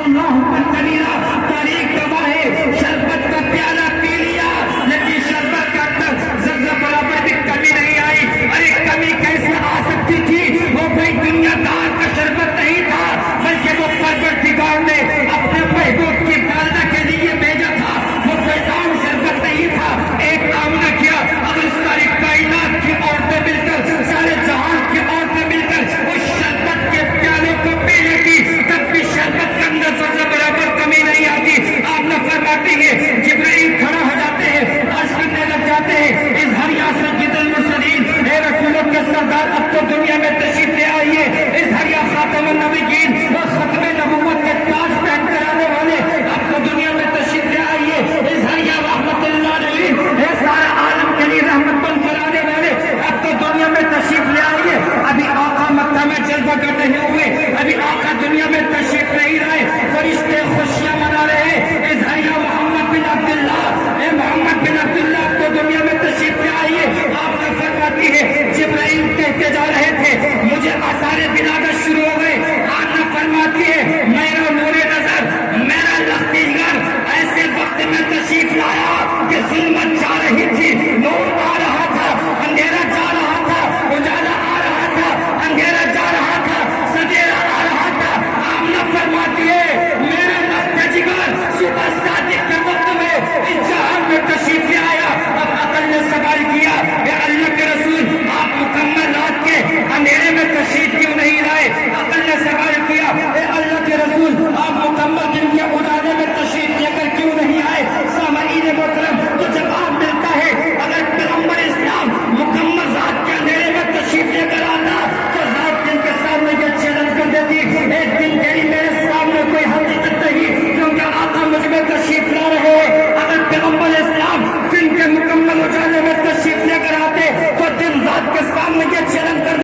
اللہ بن کبیرہ تاریخ گواہ ہے، شربت کا پیالہ پی لیا لیکن شربت کا ذرہ برابر بھی کمی نہیں آئی۔ ارے کمی کیسے آ سکتی تھی؟ وہ کوئی دنیا دار کا شربت نہیں تھا، بلکہ وہ پروردگار نے اپنے محبوب کی پالنا کے لیے بھیجا تھا۔ وہ کوئی عام شربت نہیں تھا۔ ایک کام نہ کیا، اگر ساری کائنات کی عورتیں مل کر، سارے جہان کی عورتیں مل کر اس شربت کے پیالے کو پی لیتی، تب بھی شربت کے اندر ذرہ برابر کمی نہیں آتی۔ آپ نہ فرماتے ہیں جبرائیل کھڑا ہو جاتے ہیں، عرض کرنے لگ جاتے ہیں اظہار یا سید المرسلین، اے رسولوں کے سردار اب تو دنیا میں تشریف لے آئیے، اظہار یا خاتم النبیین، وہ ختم نبوت کے تاج پہن کر آنے والے اب تو دنیا میں تشریف لے آئیے، اظہار یا رحمت اللہ علیہ، اے سارے عالم کے لیے رحمت بن کر آنے والے اب تو دنیا میں تشریف لے آئیے۔ ابھی آقا مکہ میں جلوہ کر رہے ہوئے، ابھی آقا دنیا میں تشریف نہیں لائے، فرشتے خوشیاں منا رہے ہیں، اظہار یا محمد بن عبداللہ، اے محمد بن عبداللہ اب تو دنیا میں تشریف لے آئیے۔ آپ نے فرماتی ہے جبرائیل کہتے جا رہے تھے مجھے آثار ولادت شروع ہو گئے، آپ نے فرماتی ہے میرا نور نظر، میرا لخت ایسے وقت میں تشریف لایا کہ ظلمت جا رہی تھی، نور آ رہا تھا، اندھیرا جا رہا تھا، اجالا آ رہا تھا، اندھیرا جا رہا تھا، سدیرا آ رہا تھا۔ آمنہ فرماتی ہے میرے لخت جگر صبح صادق کے وقت میں اس جہان میں تشریف لے آیا۔ اب عقل نے سوال کیا اے اللہ کے رسول آپ مکمل رات کے اندھیرے میں تشریف کیوں نہیں لائے؟ عقل نے سوال کیا اے اللہ کے رسول آپ مکمل دن کے اجالے میں تشریف لے کر کیوں نہیں آئے؟ سامعین محترم تو جواب ملتا ہے اگر پیغمبر اسلام مکمل رات کے اندھیرے میں تشریف لے کر آتا تو رات دن کے سامنے یہ چیلنج کر دیتی ایک دن تیری میرے سامنے کوئی حقیقت نہیں، کیونکہ آقا مجھ میں تشریف